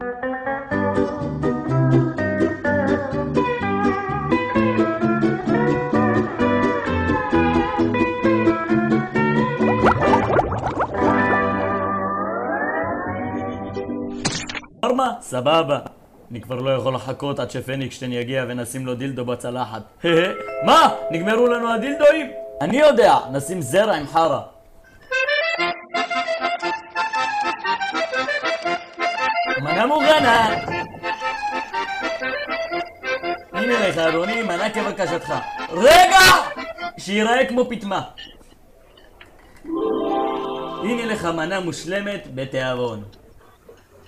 ארמה? סבבה. אני כבר לא יכול לחכות עד שפניקשטיין יגיע ונשים לו דילדו בצלחת. מה? נגמרו לנו הדילדואים? אני יודע, נשים זרע עם חרה. מנה מוכנה. הנה לך אדוני, מנה כבקשתך. רגע! שיראה כמו פטמה. הנה לך מנה מושלמת בתיאבון.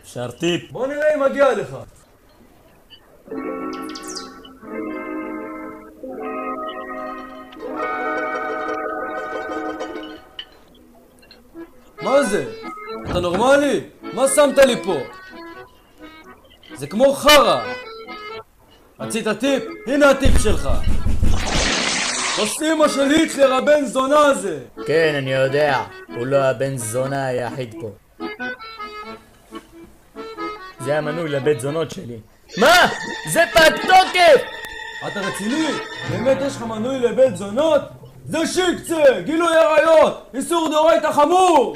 אפשר טיפ. בוא נראה אם מגיע לך. מה זה? אתה נורמלי? מה שמת לי פה? זה כמו חרה. רצית טיפ? הנה הטיפ שלך. עושים מה של היטלר הבן זונה הזה. כן, אני יודע. הוא לא הבן זונה היחיד פה. זה המנוי לבית זונות שלי. מה? זה פג תוקף! אתה רציני? באמת יש לך מנוי לבית זונות? זה שיקצה! גילוי עריות! איסור דאורייתא חמור!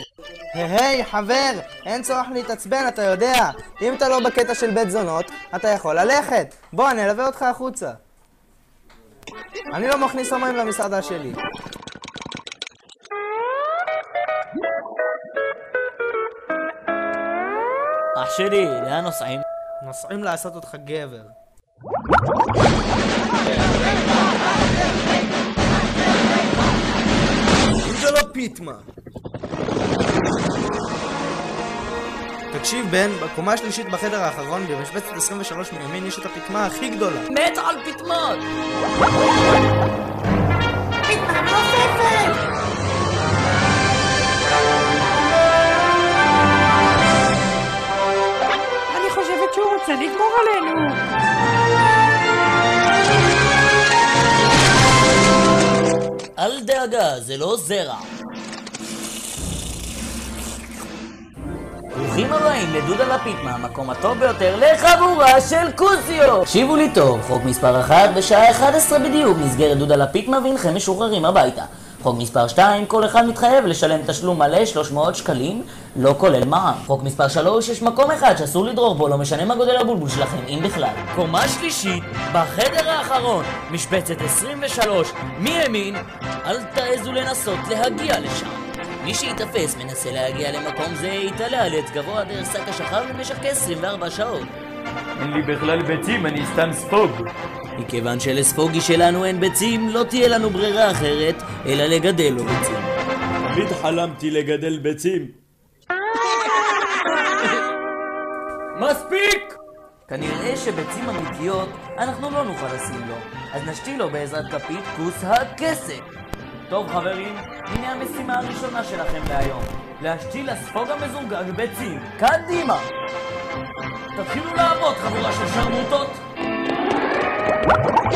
היי חבר, אין צורך להתעצבן, אתה יודע. אם אתה לא בקטע של בית זונות, אתה יכול ללכת. בוא, אני אלווה אותך החוצה. אני לא מכניס הומואים למסעדה שלי. אח שלי, לאן נוסעים? נוסעים לעשות אותך גבר. אם זה לא פיטמה. תקשיב בן, בקומה השלישית בחדר האחרון במשבצת 23 מימין יש את הפיטמה הכי גדולה. מת על פטמות! פיטמה נוספת! אני חושבת שהוא רוצה לגמור עלינו. אל דאגה, זה לא זרע. ברוכים הבאים לדודה לפיטמה, המקום הטוב ביותר לחבורה של כוסיות. תקשיבו לי טוב, חוק מספר 1 בשעה 11 בדיוק נסגרת דודה לפיטמה והנכם משוחררים הביתה. חוק מספר 2, כל אחד מתחייב לשלם תשלום מלא 300 שקלים, לא כולל מע"מ. חוק מספר 3, יש מקום אחד שאסור לדרוך בו, לא משנה מה גודל הבולבול שלכם, אם בכלל. קומה שלישית, בחדר האחרון, משבצת 23, מימין, אל תעזו לנסות להגיע לשם. מי שיתפס מנסה להגיע למקום זה יתעלה על עץ גבוה דרך שק השחר למשך כ-24 שעות. אין לי בכלל ביצים, אני סתם ספוג. מכיוון שלספוגי שלנו אין ביצים, לא תהיה לנו ברירה אחרת, אלא לגדל לו ביצים. תמיד חלמתי לגדל ביצים. מספיק! כנראה שביצים אמיתיות אנחנו לא נוכל לשים לו, אז נשתיל לו בעזרת כפית כוס הכסף. טוב חברים, הנה המשימה הראשונה שלכם להיום. להשתיל לספוג המזורגג ביצים. קדימה! תתחילו לעבוד חבורה של שרמוטות!